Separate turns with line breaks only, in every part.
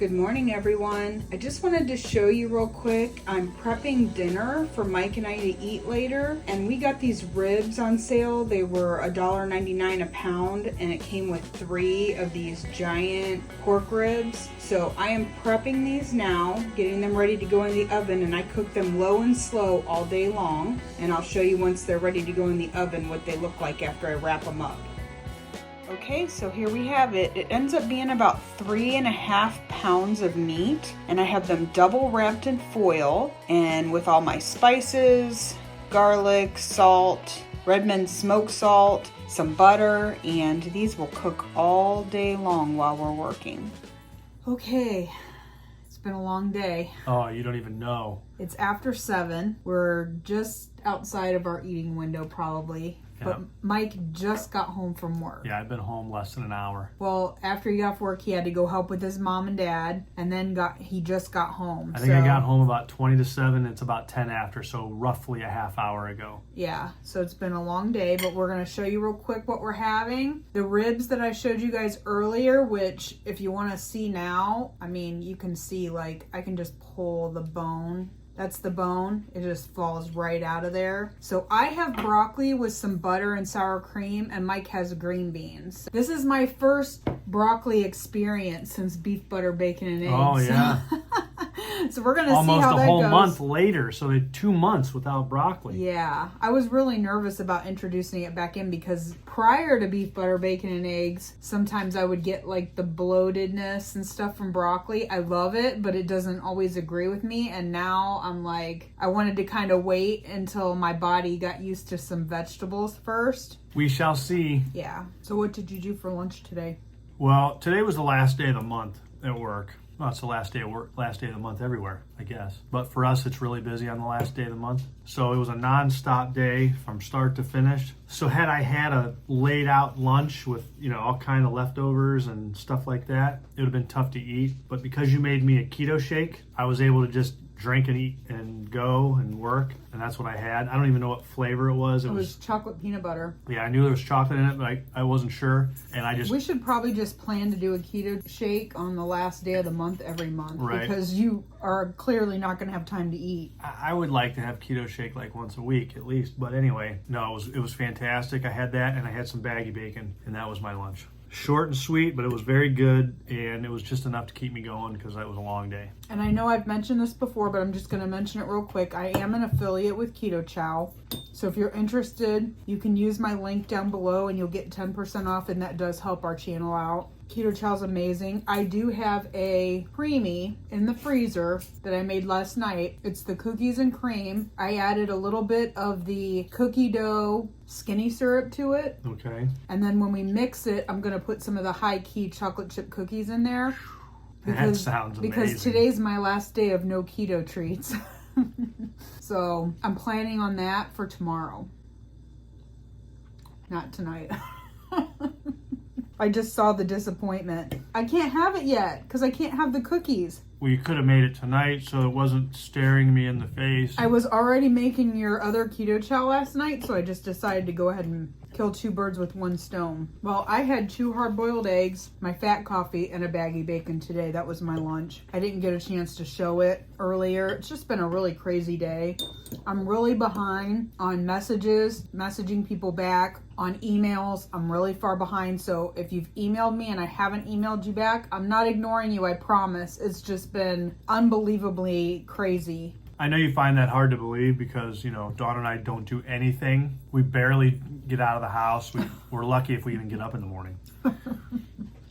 Good morning, everyone. I just wanted to show you real quick. I'm prepping dinner for Mike and I to eat later, and we got these ribs on sale. They were $1.99 a pound, and it came with 3 of these giant pork ribs. So I am prepping these now, getting them ready to go in the oven, and I cook them low and slow all day long. And I'll show you once they're ready to go in the oven what they look like after I wrap them up. Okay, so here we have it. It ends up being about 3.5 pounds of meat, and I have them double wrapped in foil and with all my spices, garlic, salt, Redmond smoked salt, some butter, and these will cook all day long while we're working. Okay, it's been a long day.
Oh, you don't even know.
It's after 7. We're just outside of our eating window probably. But Mike just got home from work.
Yeah, I've been home less than an hour.
Well, after he got off work, he had to go help with his mom and dad, and then he just got home.
I think I got home about 20 to 7. It's about 10 after, so roughly a half hour ago.
Yeah, so it's been a long day, but we're going to show you real quick what we're having. The ribs that I showed you guys earlier, which if you want to see now, I mean, you can see, like, I can just pull the bone. That's the bone. It just falls right out of there. So I have broccoli with some butter and sour cream, and Mike has green beans. This is my first broccoli experience since beef, butter, bacon, and eggs.
Oh, yeah.
So we're going to see how that goes.
Almost a whole month later, so they 2 months without broccoli.
Yeah. I was really nervous about introducing it back in because prior to beef, butter, bacon, and eggs, sometimes I would get like the bloatedness and stuff from broccoli. I love it, but it doesn't always agree with me. And now I'm like, I wanted to kind of wait until my body got used to some vegetables first.
We shall see.
Yeah. So what did you do for lunch today?
Well, today was the last day of the month at work. Well, it's the last day of work, last day of the month everywhere, I guess. But for us, it's really busy on the last day of the month. So it was a non-stop day from start to finish. So had I had a laid out lunch with, all kind of leftovers and stuff like that, it would have been tough to eat. But because you made me a keto shake, I was able to just drink and eat and go and work, and that's what I had. I don't even know what flavor it was.
It was chocolate peanut butter.
Yeah, I knew there was chocolate in it, but I wasn't sure, and
We should probably just plan to do a keto shake on the last day of the month every month,
right?
Because you are clearly not going to have time to eat.
I would like to have keto shake like once a week at least, but anyway, no, it was fantastic. I had that, and I had some baggy bacon, and that was my lunch. Short and sweet, but it was very good, and it was just enough to keep me going because that was a long day.
And I know I've mentioned this before, but I'm just going to mention it real quick. I am an affiliate with KetOH-IO, so if you're interested, you can use my link down below and you'll get 10% off, and that does help our channel out. KetOH-IO is amazing. I do have a preemie in the freezer that I made last night. It's the cookies and cream. I added a little bit of the cookie dough skinny syrup to it.
Okay.
And then when we mix it, I'm going to put some of the high key chocolate chip cookies in there.
That sounds amazing.
Because today's my last day of no keto treats. So I'm planning on that for tomorrow. Not tonight. I just saw the disappointment. I can't have it yet because I can't have the cookies.
Well, you could have made it tonight so it wasn't staring me in the face.
I was already making your other keto chow last night, so I just decided to go ahead and kill 2 birds with 1 stone. Well, I had 2 hard-boiled eggs, my fat coffee, and a baggy bacon today. That was my lunch. I didn't get a chance to show it earlier. It's just been a really crazy day. I'm really behind on messages, messaging people back, on emails. I'm really far behind, so if you've emailed me and I haven't emailed you back, I'm not ignoring you, I promise. It's just been unbelievably crazy.
I know you find that hard to believe because, Dawn and I don't do anything. We barely get out of the house. We're lucky if we even get up in the morning.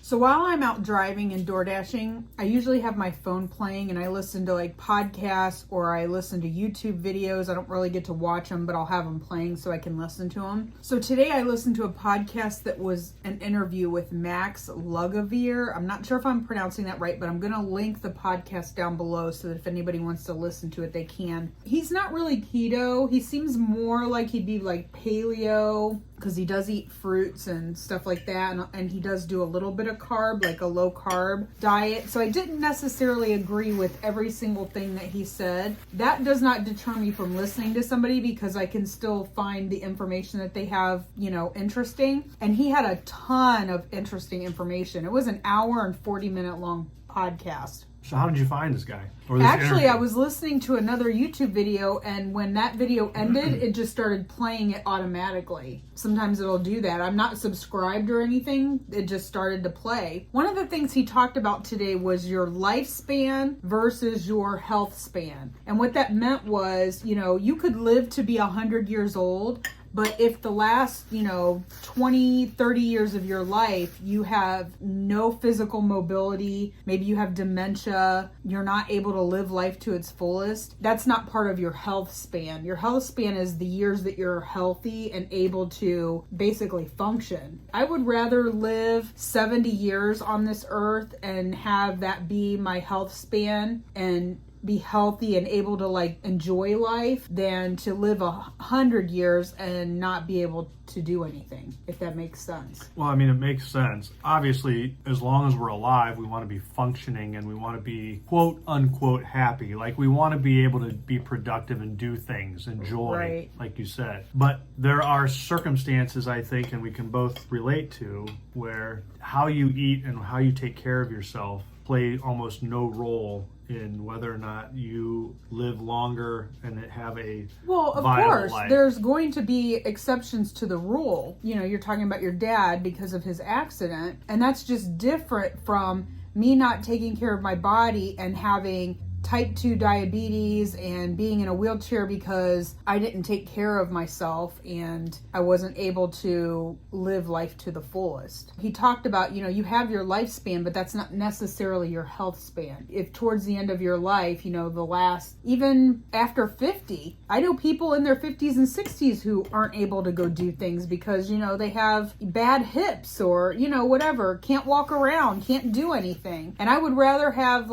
So while I'm out driving and door dashing, I usually have my phone playing and I listen to like podcasts or I listen to YouTube videos. I don't really get to watch them, but I'll have them playing so I can listen to them. So today I listened to a podcast that was an interview with Max Lugavere. I'm not sure if I'm pronouncing that right, but I'm going to link the podcast down below so that if anybody wants to listen to it, they can. He's not really keto. He seems more like he'd be like paleo because he does eat fruits and stuff like that. And he does do a little bit of carb, like a low carb diet. So I didn't necessarily agree with every single thing that he said. That does not deter me from listening to somebody because I can still find the information that they have, interesting. And he had a ton of interesting information. It was an hour and 40-minute long podcast.
So how did you find this guy? Or this
Actually,
interview?
I was listening to another YouTube video, and when that video ended, it just started playing it automatically. Sometimes it'll do that. I'm not subscribed or anything. It just started to play. One of the things he talked about today was your lifespan versus your health span. And what that meant was, you could live to be 100 years old, but if the last, 20, 30 years of your life, you have no physical mobility, maybe you have dementia, you're not able to live life to its fullest, that's not part of your health span. Your health span is the years that you're healthy and able to basically function. I would rather live 70 years on this earth and have that be my health span and be healthy and able to enjoy life than to live 100 years and not be able to do anything, if that makes sense.
Well, I mean, it makes sense. Obviously, as long as we're alive, we want to be functioning and we want to be quote unquote happy. Like, we want to be able to be productive and do things, enjoy,
Right.
like you said. But there are circumstances, I think, and we can both relate to, where how you eat and how you take care of yourself play almost no role in whether or not you live longer and have a
Well, of
viable
course,
life.
there's going to be exceptions to the rule. You're talking about your dad because of his accident, and that's just different from me not taking care of my body and having type 2 diabetes and being in a wheelchair because I didn't take care of myself and I wasn't able to live life to the fullest. He talked about, you have your lifespan, but that's not necessarily your health span. If towards the end of your life, the last, even after 50, I know people in their 50s and 60s who aren't able to go do things because, they have bad hips or, whatever, can't walk around, can't do anything. And I would rather have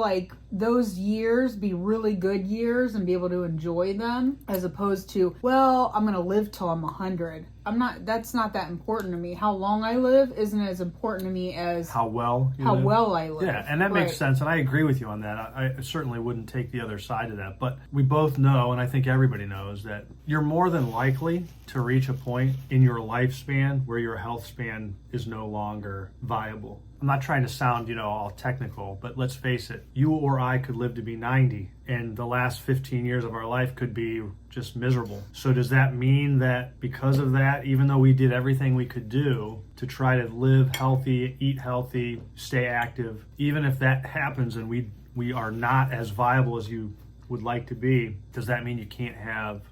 those years be really good years and be able to enjoy them as opposed to, well, I'm going to live till I'm 100. That's not that important to me. How long I live isn't as important to me as
how well
I live.
Yeah, and that makes sense, and I agree with you on that. I certainly wouldn't take the other side of that, but we both know, and I think everybody knows, that you're more than likely to reach a point in your lifespan where your health span is no longer viable. I'm not trying to sound, all technical, but let's face it, you or I could live to be 90, and the last 15 years of our life could be just miserable. So does that mean that because of that, even though we did everything we could do to try to live healthy, eat healthy, stay active, even if that happens and we are not as viable as you would like to be, does that mean you can't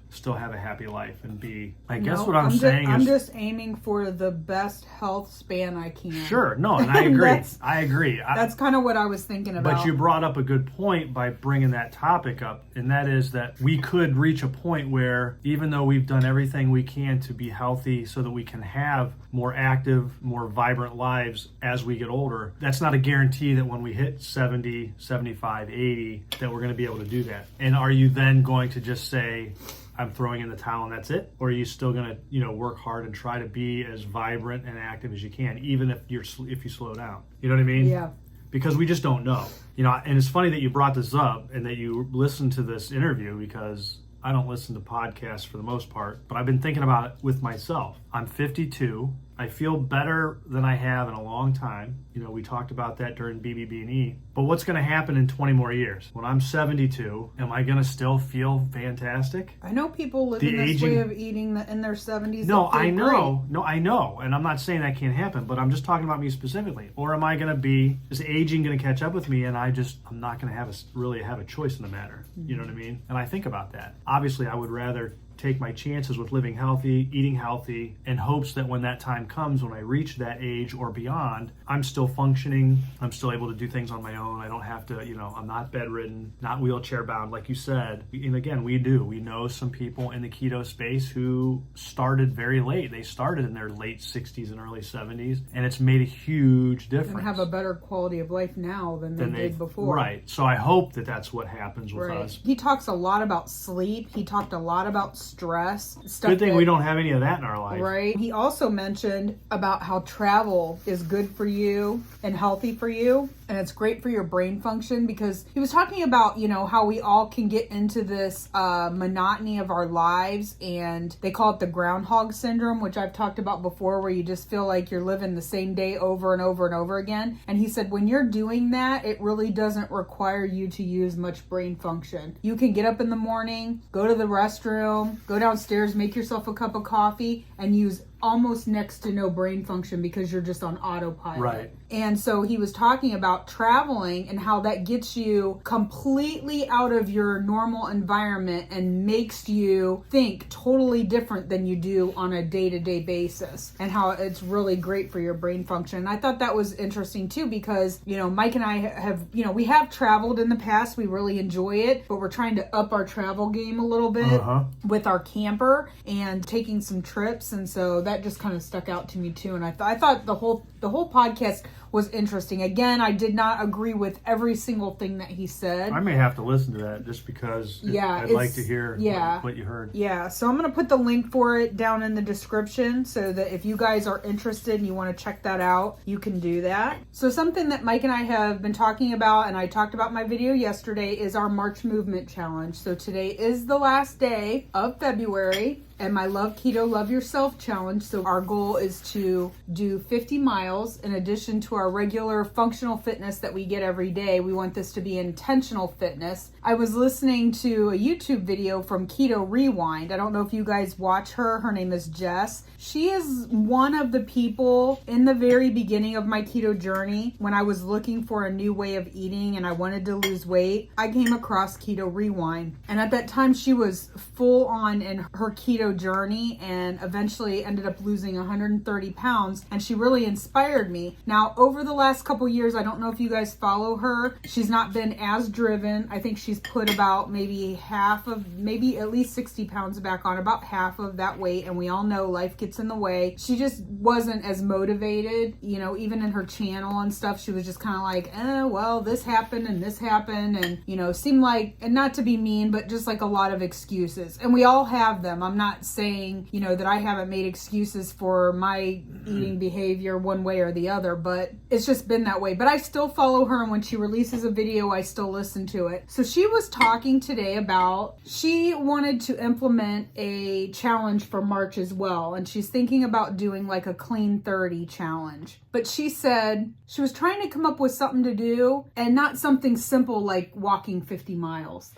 still have a happy life and be, I guess what I'm saying is...
I'm just aiming for the best health span I can.
Sure, no, and I agree. I agree.
That's kind of what I was thinking about.
But you brought up a good point by bringing that topic up, and that is that we could reach a point where even though we've done everything we can to be healthy so that we can have more active, more vibrant lives as we get older, that's not a guarantee that when we hit 70, 75, 80, that we're going to be able to do that. And are you then going to just say, I'm throwing in the towel and that's it? Or are you still going to, work hard and try to be as vibrant and active as you can, even if you slow down? You know what I mean?
Yeah.
Because we just don't know. And it's funny that you brought this up and that you listened to this interview, because I don't listen to podcasts for the most part, but I've been thinking about it with myself. I'm 52. I feel better than I have in a long time. We talked about that during BBB&E. But what's going to happen in 20 more years? When I'm 72, am I going to still feel fantastic?
I know people living this way of eating in their 70s.
No, I know. Great. No, I know. And I'm not saying that can't happen, but I'm just talking about me specifically. Or am I going to be, is aging going to catch up with me and I'm not going to really have a choice in the matter? Mm-hmm. You know what I mean? And I think about that. Obviously, I would rather take my chances with living healthy, eating healthy, in hopes that when that time comes, when I reach that age or beyond, I'm still functioning, I'm still able to do things on my own. I don't have to, I'm not bedridden, not wheelchair bound, like you said. And again, we know some people in the keto space who started very late. They started in their late 60s and early 70s, and it's made a huge difference.
And have a better quality of life now than they did before.
Right. So I hope that that's what happens with us.
He talks a lot about sleep. He talked a lot about stress. Stuff
Good thing we don't have any of that in our life.
Right. He also mentioned about how travel is good for you and healthy for you. And it's great for your brain function, because he was talking about, how we all can get into this monotony of our lives, and they call it the groundhog syndrome, which I've talked about before, where you just feel like you're living the same day over and over and over again. And he said when you're doing that, it really doesn't require you to use much brain function. You can get up in the morning, go to the restroom, go downstairs, make yourself a cup of coffee, and use almost next to no brain function because you're just on autopilot.
Right.
And so he was talking about traveling and how that gets you completely out of your normal environment and makes you think totally different than you do on a day-to-day basis, and how it's really great for your brain function. And I thought that was interesting too, because, Mike and I have, we have traveled in the past. We really enjoy it, but we're trying to up our travel game a little bit with our camper and taking some trips. And so that just kind of stuck out to me too. And I thought the whole podcast was interesting. Again, I did not agree with every single thing that he said.
I may have to listen to that just because I'd like to hear what you heard.
Yeah, so I'm going to put the link for it down in the description so that if you guys are interested and you want to check that out, you can do that. So something that Mike and I have been talking about, and I talked about in my video yesterday, is our March Movement Challenge. So today is the last day of February, and my Love Keto, Love Yourself Challenge. So our goal is to do 50 miles in addition to our regular functional fitness that we get every day. We want this to be intentional fitness. I was listening to a YouTube video from Keto Rewind. I don't know if you guys watch her. Her name is Jess. She is one of the people in the very beginning of my keto journey, when I was looking for a new way of eating and I wanted to lose weight. I came across Keto Rewind. And at that time, she was full on in her keto journey and eventually ended up losing 130 pounds. And she really inspired me. Now, over the last couple years, I don't know if you guys follow her. She's not been as driven. I think she's put about maybe at least 60 pounds back on, about half of that weight. And we all know life gets in the way. She just wasn't as motivated, even in her channel and stuff. She was just kind of like, well, this happened and this happened. And, seemed like, and not to be mean, but just like a lot of excuses. And we all have them. I'm not saying, that I haven't made excuses for my eating behavior one way or the other, but it's just been that way. But I still follow her, and when she releases a video, I still listen to it. So she was talking today about, she wanted to implement a challenge for March as well, and she's thinking about doing like a clean 30 challenge. But she said she was trying to come up with something to do, and not something simple like walking 50 miles.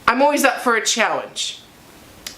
I'm always up for a challenge.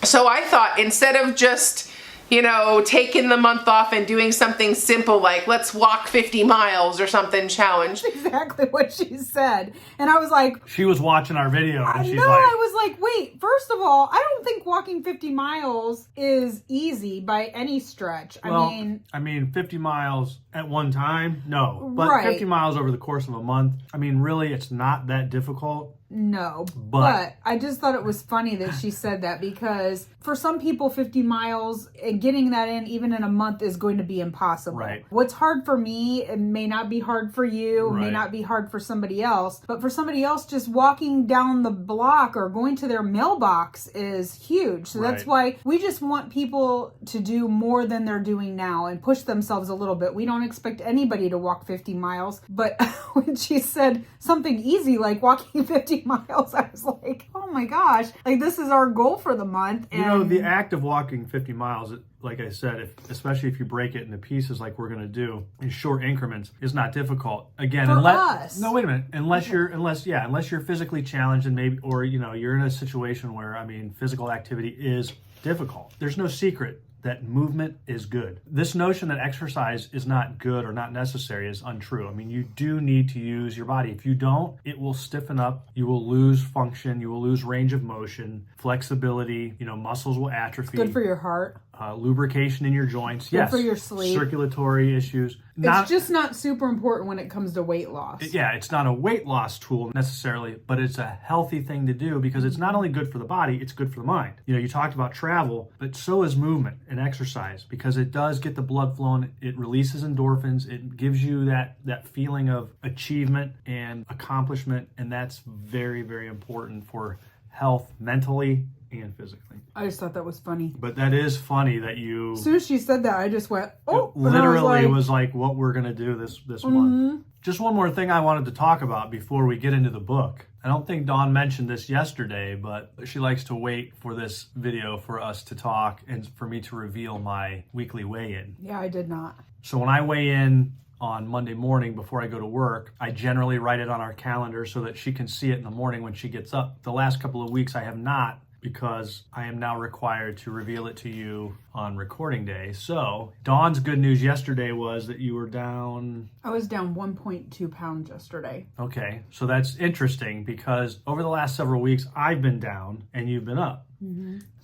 So I thought, instead of just, taking the month off and doing something simple like, let's walk 50 miles or something challenge.
That's exactly what she said. And I was like...
She was watching our video and she's like...
I was like, wait, first of all, I don't think walking 50 miles is easy by any stretch.
I mean, 50 miles at one time, no. But 50 miles over the course of a month, really, it's not that difficult.
No, but I just thought it was funny that she said that, because for some people 50 miles and getting that in even in a month is going to be impossible.
Right.
What's hard for me, it may not be hard for you, may not be hard for somebody else, but for somebody else, just walking down the block or going to their mailbox is huge. So that's why we just want people to do more than they're doing now and push themselves a little bit. We don't expect anybody to walk 50 miles, but when she said something easy like walking 50 miles, I was like, oh my gosh, like this is our goal for the month. And
the act of walking 50 miles, like I said, especially if you break it into pieces like we're going to do in short increments, is not difficult. Again, unless you're physically challenged, and maybe, or you're in a situation where physical activity is difficult. There's no secret that movement is good. This notion that exercise is not good or not necessary is untrue. You do need to use your body. If you don't, it will stiffen up. You will lose function. You will lose range of motion, flexibility. Muscles will atrophy.
Good for your heart.
Lubrication in your joints.
Good for your sleep.
Circulatory issues.
It's just not super important when it comes to weight loss.
It's not a weight loss tool necessarily, but it's a healthy thing to do, because it's not only good for the body, it's good for the mind. You talked about travel, but so is movement and exercise, because it does get the blood flowing. It releases endorphins. It gives you that feeling of achievement and accomplishment, and that's very, very important for health mentally and physically.
I just thought that was funny.
But that is funny that you...
As soon as she said that, I just went, oh.
It literally was like what we're going to do this month. Just one more thing I wanted to talk about before we get into the book. I don't think Dawn mentioned this yesterday, but she likes to wait for this video for us to talk and for me to reveal my weekly weigh-in.
Yeah, I did not.
So when I weigh in on Monday morning before I go to work, I generally write it on our calendar so that she can see it in the morning when she gets up. The last couple of weeks I have not, because I am now required to reveal it to you on recording day. So Dawn's good news yesterday was that you were down...
I was down 1.2 pounds yesterday.
Okay, so that's interesting because over the last several weeks I've been down and you've been up.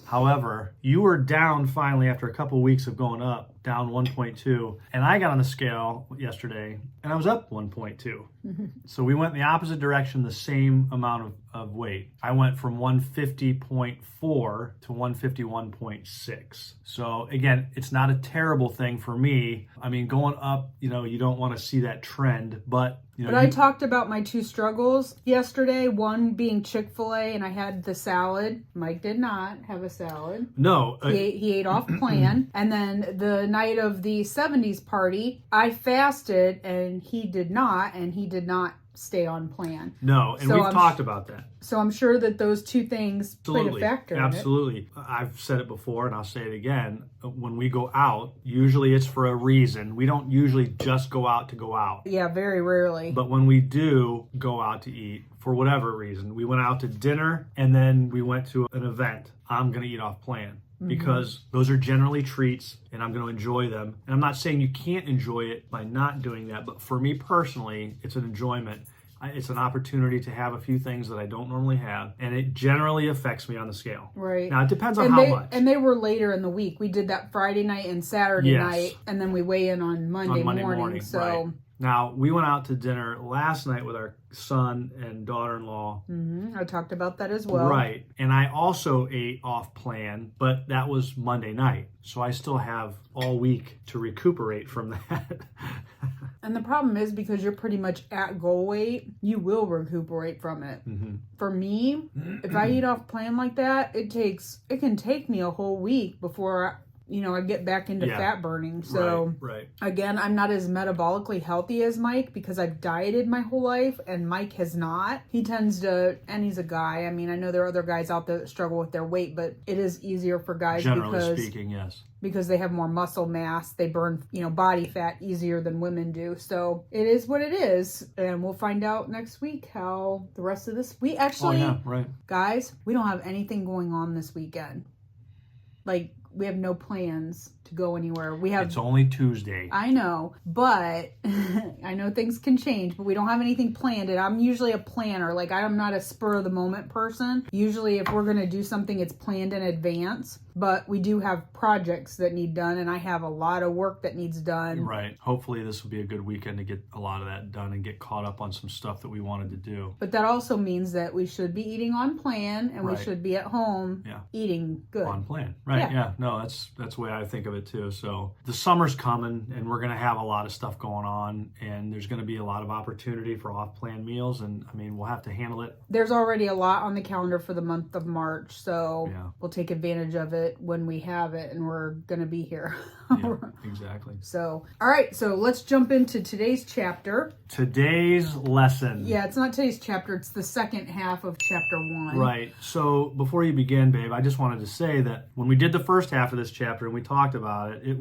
However, you were down finally after a couple of weeks of going up, down 1.2, and I got on the scale yesterday and I was up 1.2. So we went in the opposite direction, the same amount of weight. I went from 150.4 to 151.6. So again, it's not a terrible thing for me. I mean, going up, you know, you don't want to see that trend, but you know,
But I talked about my two struggles yesterday, one being Chick-fil-A, and I had the salad. Mike did not have a salad.
No.
He ate off plan. And then the night of the 70s party, I fasted, and he did not stay on plan.
No, and
So
we've talked about that.
So I'm sure that those two things played a factor in it.
Absolutely. I've said it before and I'll say it again. When we go out, usually it's for a reason. We don't usually just go out to go out.
Yeah, very rarely.
But when we do go out to eat, for whatever reason, we went out to dinner and then we went to an event, I'm going to eat off plan. Because those are generally treats and I'm going to enjoy them. And I'm not saying you can't enjoy it by not doing that, but for me personally, it's an enjoyment. It's an opportunity to have a few things that I don't normally have, and it generally affects me on the scale.
Right.
Now, it depends on how much.
And they were later in the week. We did that Friday night and Saturday night, and then we weigh in on Monday morning. So.
Right. Now, we went out to dinner last night with our son and daughter-in-law.
I talked about that as well.
Right. And I also ate off plan, but that was Monday night. So I still have all week to recuperate from that.
And the problem is because you're pretty much at goal weight, you will recuperate from it. For me, if I eat off plan like that, it can take me a whole week before I get back into fat burning. So
right.
Again, I'm not as metabolically healthy as Mike because I've dieted my whole life and Mike has not. He tends to, and he's a guy. I mean, I know there are other guys out there that struggle with their weight, but it is easier for guys
generally speaking, yes.
Because they have more muscle mass. They burn, body fat easier than women do. So it is what it is. And we'll find out next week how the rest of this, we actually, guys, we don't have anything going on this weekend. Like, we have no plans to go anywhere.
It's only Tuesday.
I know, but I know things can change, but we don't have anything planned. And I'm usually a planner. Like, I'm not a spur of the moment person. Usually if we're going to do something, it's planned in advance. But we do have projects that need done, and I have a lot of work that needs done.
Right. Hopefully this will be a good weekend to get a lot of that done and get caught up on some stuff that we wanted to do.
But that also means that we should be eating on plan, and we should be at home eating good.
On plan. Right. Yeah. No, that's the way I think of it too. So the summer's coming, and we're going to have a lot of stuff going on, and there's going to be a lot of opportunity for off-plan meals, and I mean, we'll have to handle it.
There's already a lot on the calendar for the month of March, so we'll take advantage of it when we have it, and we're gonna be here.
Exactly.
So, all right, so let's jump into today's chapter.
Today's lesson.
Yeah, it's not today's chapter, it's the second half of chapter 1.
Right. So before you begin, babe, I just wanted to say that when we did the first half of this chapter and we talked about it,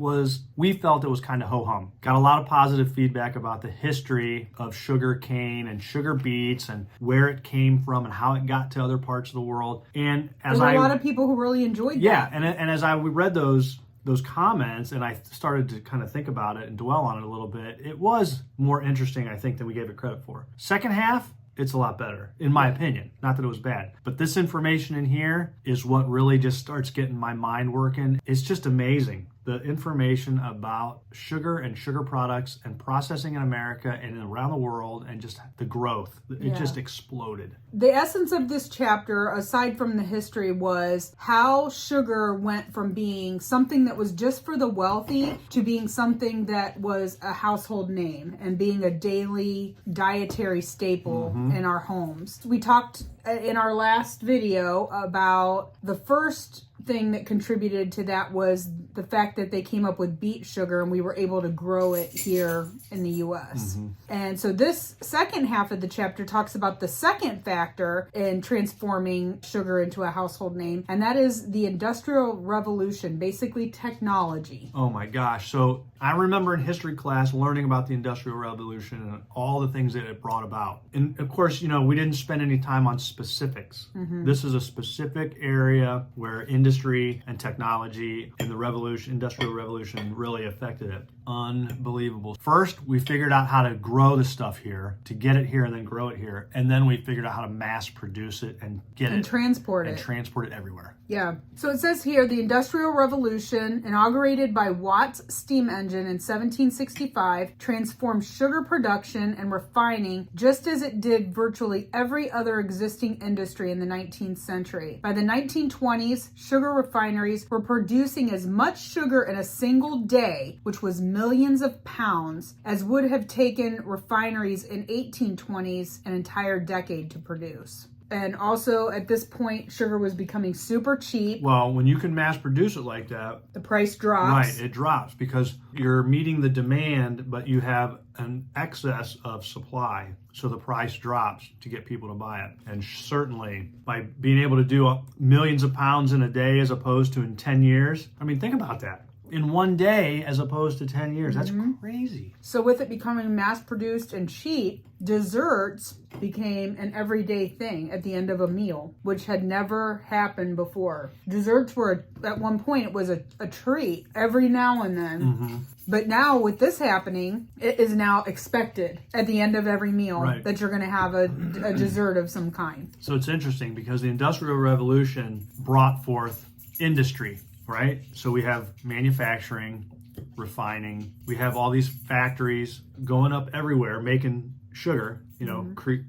we felt it was kind of ho-hum. Got a lot of positive feedback about the history of sugar cane and sugar beets and where it came from and how it got to other parts of the world. And as
There's a lot of people who really enjoyed that.
Yeah, and as we read those comments and I started to kind of think about it and dwell on it a little bit, it was more interesting, I think, than we gave it credit for. Second half, it's a lot better, in my opinion. Not that it was bad. But this information in here is what really just starts getting my mind working. It's just amazing. the information about sugar and sugar products and processing in America and around the world, and just the growth. It just exploded.
The essence of this chapter, aside from the history, was how sugar went from being something that was just for the wealthy to being something that was a household name and being a daily dietary staple in our homes. We talked in our last video about the first thing that contributed to that was the fact that they came up with beet sugar and we were able to grow it here in the US. And so this second half of the chapter talks about the second factor in transforming sugar into a household name, and that is the Industrial Revolution, basically technology.
Oh my gosh. So I remember in history class learning about the Industrial Revolution and all the things that it brought about. And of course, we didn't spend any time on specifics. This is a specific area where industry and technology and the Industrial Revolution really affected it. Unbelievable. First, we figured out how to grow the stuff here, to get it here and then grow it here. And then we figured out how to mass produce it and
transport it everywhere. Yeah. So it says here, the Industrial Revolution, inaugurated by Watt's steam engine in 1765, transformed sugar production and refining just as it did virtually every other existing industry in the 19th century. By the 1920s, sugar refineries were producing as much sugar in a single day, which was millions of pounds, as would have taken refineries in 1820s an entire decade to produce. And also, at this point, sugar was becoming super cheap.
Well, when you can mass produce it like that,
the price drops.
Right, it drops because you're meeting the demand, but you have an excess of supply. So the price drops to get people to buy it. And certainly, by being able to do millions of pounds in a day as opposed to in 10 years, I mean, think about that. In one day as opposed to 10 years. That's crazy.
So with it becoming mass-produced and cheap, desserts became an everyday thing at the end of a meal, which had never happened before. Desserts were, at one point, it was a treat every now and then. But now with this happening, it is now expected at the end of every meal that you're going to have a dessert of some kind.
So it's interesting because the Industrial Revolution brought forth industry. Right? So we have manufacturing, refining. We have all these factories going up everywhere making sugar,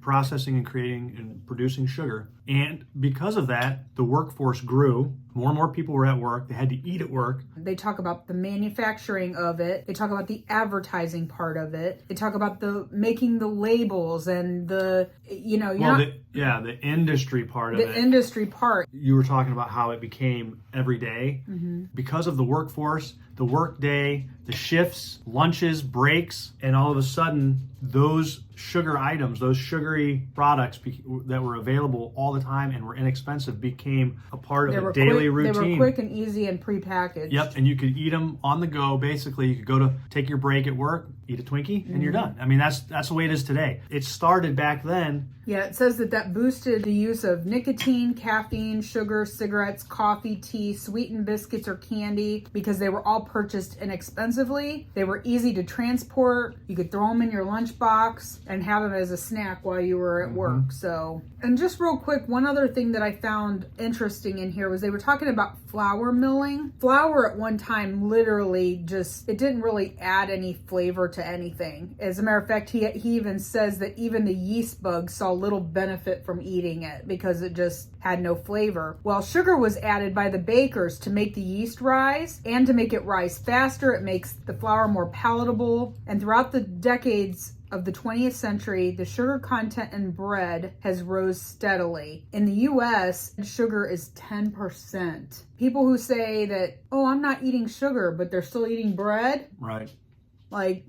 processing and creating and producing sugar. And because of that, the workforce grew. More and more people were at work. They had to eat at work.
They talk about the manufacturing of it. They talk about the advertising part of it. They talk about the making the labels and the,
the industry part of it.
The industry part.
You were talking about how it became every day. Because of the workforce, the work day, the shifts, lunches, breaks, and all of a sudden, those sugar items, those sugary products that were available all the time and were inexpensive became a part of a daily routine.
They were quick and easy and prepackaged.
Yep, and you could eat them on the go. Basically, you could go to take your break at work, eat a Twinkie, and you're done. I mean, that's the way it is today. It started back then.
Yeah, it says that boosted the use of nicotine, caffeine, sugar, cigarettes, coffee, tea, sweetened biscuits, or candy because they were all purchased inexpensively. They were easy to transport. You could throw them in your lunchbox and have them as a snack while you were at work. So, and just real quick, one other thing that I found interesting in here was they were talking about flour milling. Flour at one time literally it didn't really add any flavor to anything. As a matter of fact, he even says that even the yeast bugs saw little benefit from eating it because it just had no flavor. Well, sugar was added by the bakers to make the yeast rise and to make it rise faster. It makes the flour more palatable. And throughout the decades of the 20th century, the sugar content in bread has rose steadily. In the US, sugar is 10%. People who say that, oh, I'm not eating sugar, but they're still eating bread.
Right.
Like,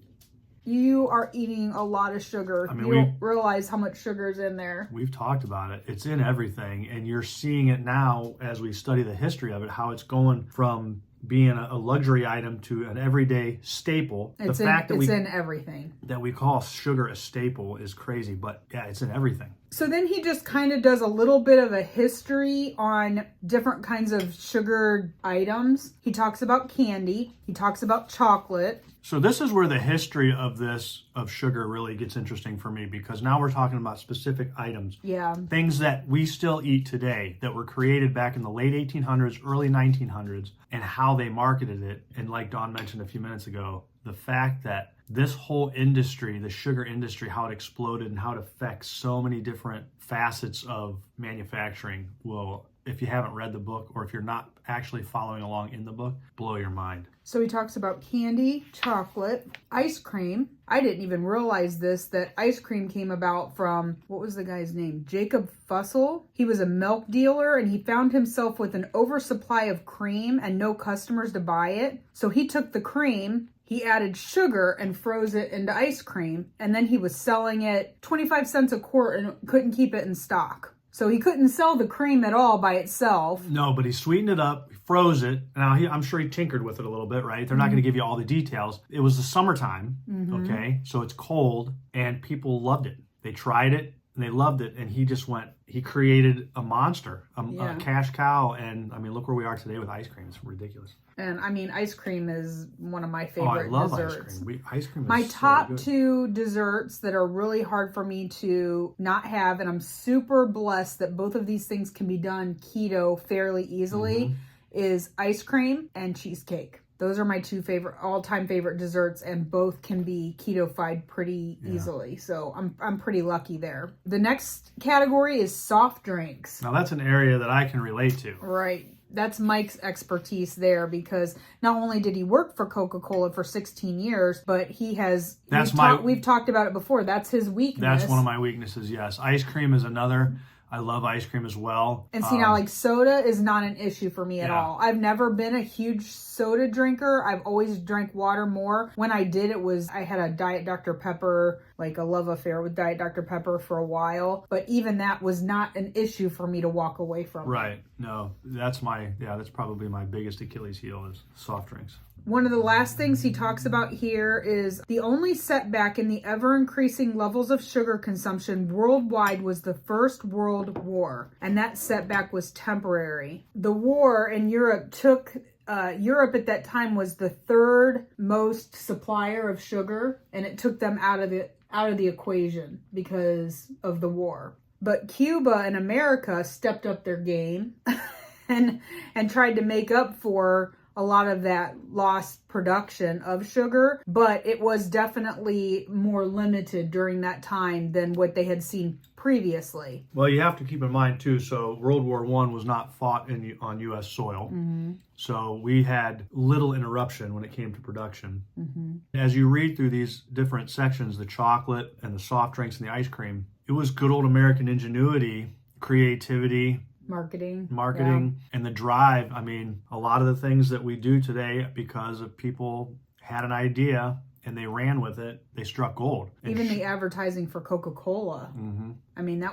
you are eating a lot of sugar. I mean, you don't realize how much sugar is in there.
We've talked about it. It's in everything. And you're seeing it now as we study the history of it, how it's going from being a luxury item to an everyday staple.
It's in everything.
That we call sugar a staple is crazy, but yeah, it's in everything.
So then he just kind of does a little bit of a history on different kinds of sugared items. He talks about candy. He talks about chocolate.
So this is where the history of sugar really gets interesting for me, because now we're talking about specific items.
Yeah.
Things that we still eat today that were created back in the late 1800s, early 1900s, and how they marketed it. And like Dawn mentioned a few minutes ago, the fact that this whole industry, the sugar industry, how it exploded and how it affects so many different facets of manufacturing will, if you haven't read the book or if you're not actually following along in the book, blow your mind.
So he talks about candy, chocolate, ice cream. I didn't even realize this, that ice cream came about from, what was the guy's name? Jacob Fussell. He was a milk dealer and he found himself with an oversupply of cream and no customers to buy it. So he took the cream, he added sugar and froze it into ice cream, and then he was selling it 25 cents a quart and couldn't keep it in stock. So he couldn't sell the cream at all by itself.
No, but he sweetened it up, froze it. Now, I'm sure he tinkered with it a little bit, right? They're not going to give you all the details. It was the summertime, okay? So it's cold, and people loved it. They tried it, and they loved it, and he created a monster, a cash cow, and I mean, look where we are today with ice cream. It's ridiculous.
And I mean, ice cream is one of my favorite
I love
desserts.
ice cream. Ice cream is
my
so
top
good.
2 desserts that are really hard for me to not have, and I'm super blessed that both of these things can be done keto fairly easily, is ice cream and cheesecake. Those are my 2 all-time favorite desserts, and both can be keto-fied pretty easily. So I'm pretty lucky there. The next category is soft drinks.
Now that's an area that I can relate to.
Right. That's Mike's expertise there, because not only did he work for Coca-Cola for 16 years, but we've talked about it before. That's his weakness.
That's one of my weaknesses, yes. Ice cream is another. I love ice cream as well.
And see, now, like, soda is not an issue for me at all. I've never been a huge soda drinker. I've always drank water more. When I did, I had a Diet Dr. Pepper, like a love affair with Diet Dr. Pepper for a while. But even that was not an issue for me to walk away from.
Right. No, that's probably my biggest Achilles heel is soft drinks.
One of the last things he talks about here is the only setback in the ever-increasing levels of sugar consumption worldwide was the First World War, and that setback was temporary. The war in Europe took Europe at that time was the 3rd most supplier of sugar, and it took them out of the equation because of the war. But Cuba and America stepped up their game and tried to make up for a lot of that lost production of sugar, but it was definitely more limited during that time than what they had seen previously.
Well, you have to keep in mind too, so World War I was not fought on U.S. soil. So we had little interruption when it came to production. As you read through these different sections, the chocolate and the soft drinks and the ice cream, it was good old American ingenuity, creativity, marketing, and the drive. I mean, a lot of the things that we do today, because of people had an idea and they ran with it, they struck gold.
Even the advertising for Coca-Cola. I mean,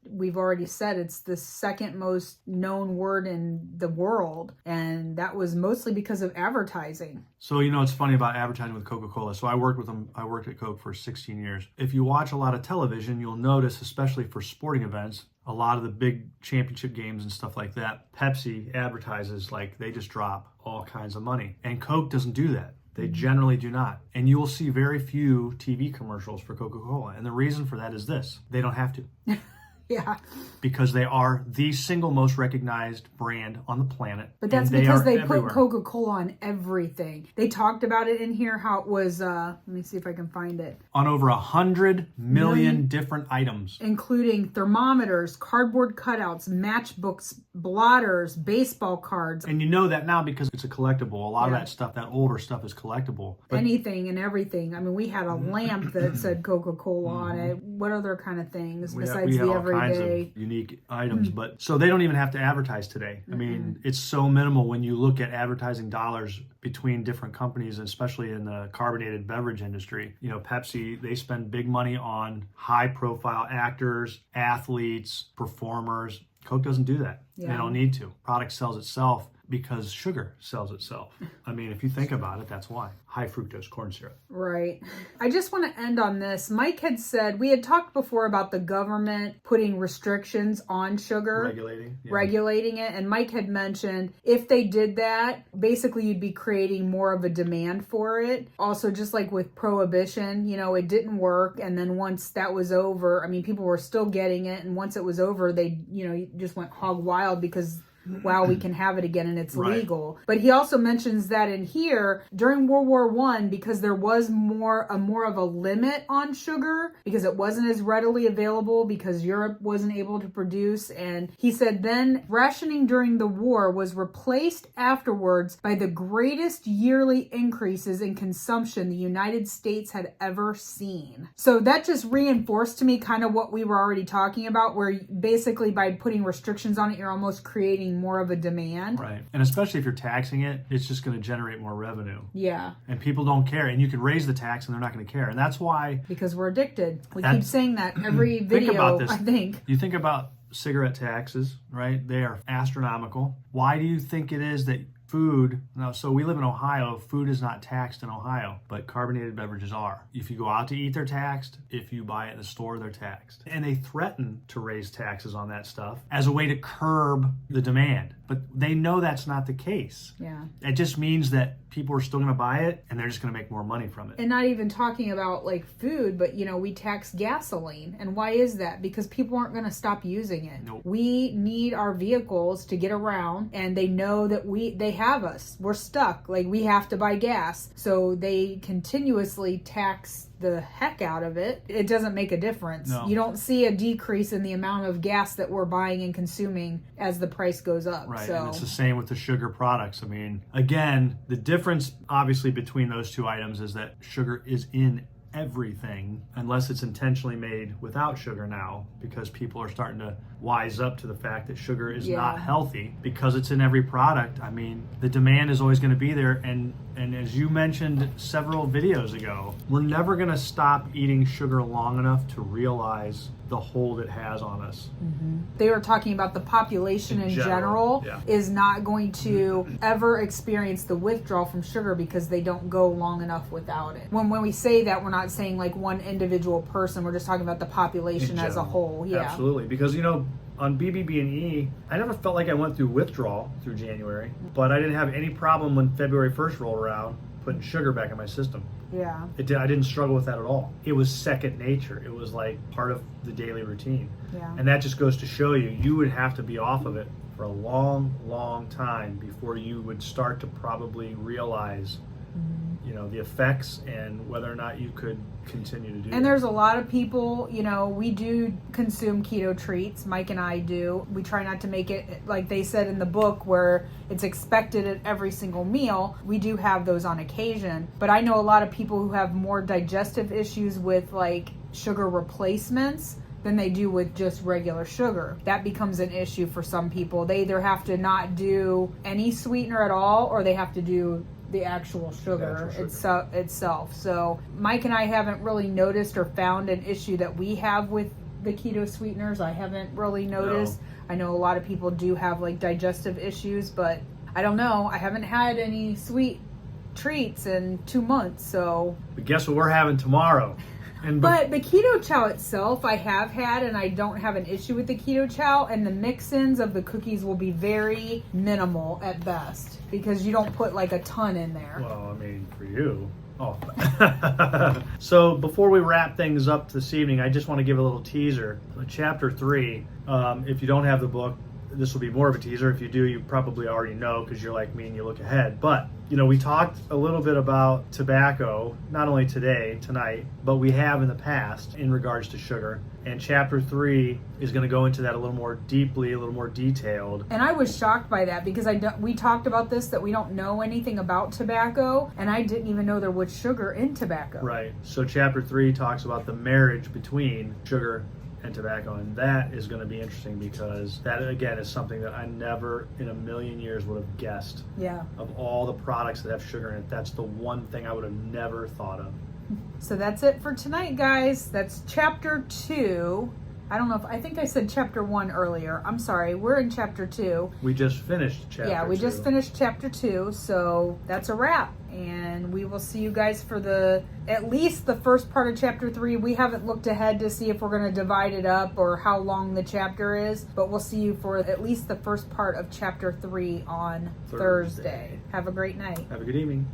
we've already said, it's the 2nd most known word in the world, and that was mostly because of advertising.
So, it's funny about advertising with Coca-Cola. So I worked at Coke for 16 years. If you watch a lot of television, you'll notice, especially for sporting events, a lot of the big championship games and stuff like that, Pepsi advertises like they just drop all kinds of money. And Coke doesn't do that. They generally do not. And you will see very few TV commercials for Coca-Cola. And the reason for that is this: they don't have to.
Yeah.
Because they are the single most recognized brand on the planet.
But that's because they put Coca-Cola on everything. They talked about it in here, how it was, let me see if I can find it.
On over 100 million different items.
Including thermometers, cardboard cutouts, matchbooks, blotters, baseball cards.
And you know that now because it's a collectible. A lot of that stuff, that older stuff, is collectible. But
anything and everything. I mean, we had a lamp that said Coca-Cola on it. What other kind of things besides the everyday? Kinds of
unique items, but so they don't even have to advertise today. I mean, it's so minimal when you look at advertising dollars between different companies, especially in the carbonated beverage industry. Pepsi, they spend big money on high-profile actors, athletes, performers. Coke doesn't do that. They don't need to. Product sells itself. because sugar sells itself. I mean, if you think about it, that's why. High fructose corn syrup.
Right. I just want to end on this. Mike had said, we had talked before about the government putting restrictions on sugar. Regulating it. And Mike had mentioned if they did that, basically you'd be creating more of a demand for it. Also, just like with prohibition, you know, it didn't work. And then once that was over, I mean, people were still getting it. And once it was over, they, you know, just went hog wild because wow, we can have it again and it's legal. But he also mentions that in here during World War I, because there was more of a limit on sugar because it wasn't as readily available because Europe wasn't able to produce. And he said then rationing during the war was replaced afterwards by the greatest yearly increases in consumption the United States had ever seen. So that just reinforced to me kind of what we were already talking about, where basically by putting restrictions on it, you're almost creating more of a demand.
Right. And especially if you're taxing it, it's just going to generate more revenue.
Yeah.
And people don't care. And you can raise the tax and they're not going to care. And that's why...
Because we're addicted. We keep saying that every video,
think about this.
I think.
You think about cigarette taxes, right? They are astronomical. Why do you think it is that food, now, so we live in Ohio, food is not taxed in Ohio, but carbonated beverages are. If you go out to eat, they're taxed. If you buy it in the store, they're taxed. And they threaten to raise taxes on that stuff as a way to curb the demand. But they know that's not the case.
Yeah.
It just means that people are still going to buy it and they're just going to make more money from it.
And not even talking about like food, but you know, we tax gasoline. And why is that? Because people aren't going to stop using it.
Nope.
We need our vehicles to get around, and they know that they have us. We're stuck. Like, we have to buy gas. So they continuously tax the heck out of it. It doesn't make a difference.
No.
You don't see a decrease in the amount of gas that we're buying and consuming as the price goes up.
Right,
So
and it's the same with the sugar products. I mean, again, the difference obviously between those two items is that sugar is in everything, unless it's intentionally made without sugar now, because people are starting to wise up to the fact that sugar is not healthy because it's in every product. I mean, the demand is always going to be there, and as you mentioned several videos ago, we're never going to stop eating sugar long enough to realize the hold it has on us.
Mm-hmm. They were talking about the population in general is not going to ever experience the withdrawal from sugar because they don't go long enough without it. When we say that, we're not saying like one individual person, we're just talking about the population as a whole. Yeah,
absolutely. Because, you know, on BBB&E, I never felt like I went through withdrawal through January, but I didn't have any problem when February 1st rolled around putting sugar back in my system.
Yeah.
I didn't struggle with that at all. It was second nature. It was like part of the daily routine.
Yeah.
And that just goes to show you would have to be off of it for a long, long time before you would start to probably realize you know, the effects and whether or not you could continue to do
And there's a lot of people, you know, we do consume keto treats. Mike and I do. We try not to make it, like they said in the book, where it's expected at every single meal. We do have those on occasion. But I know a lot of people who have more digestive issues with like sugar replacements than they do with just regular sugar. That becomes an issue for some people. They either have to not do any sweetener at all, or they have to do the actual sugar, itself. So Mike and I haven't really noticed or found an issue that we have with the keto sweeteners. I haven't really noticed. No. I know a lot of people do have like digestive issues, but I don't know. I haven't had any sweet treats in 2 months, so.
But guess what we're having tomorrow?
But the keto chow itself, I have had, and I don't have an issue with the keto chow, and the mix-ins of the cookies will be very minimal at best, because you don't put like a ton in there.
Well, I mean, for you. Oh. So before we wrap things up this evening, I just want to give a little teaser. Chapter 3, if you don't have the book, this will be more of a teaser. If you do, you probably already know because you're like me and you look ahead. But, you know, we talked a little bit about tobacco, not only tonight, but we have in the past in regards to sugar. And chapter 3 is going to go into that a little more deeply, a little more detailed.
And I was shocked by that because we talked about this, that we don't know anything about tobacco, and I didn't even know there was sugar in tobacco.
Right. So chapter 3 talks about the marriage between sugar and tobacco, and that is going to be interesting because that again is something that I never in a million years would have guessed.
Yeah.
Of all the products that have sugar in it, that's the one thing I would have never thought of.
So that's it for tonight, guys. That's chapter 2 I don't know if, I think I said chapter 1 earlier. I'm sorry, we're in chapter 2.
We just finished chapter 2.
Yeah, we just finished chapter 2, so that's a wrap. And we will see you guys for at least the first part of chapter 3. We haven't looked ahead to see if we're going to divide it up or how long the chapter is, but we'll see you for at least the first part of chapter 3 on Thursday. Have a great night.
Have a good evening.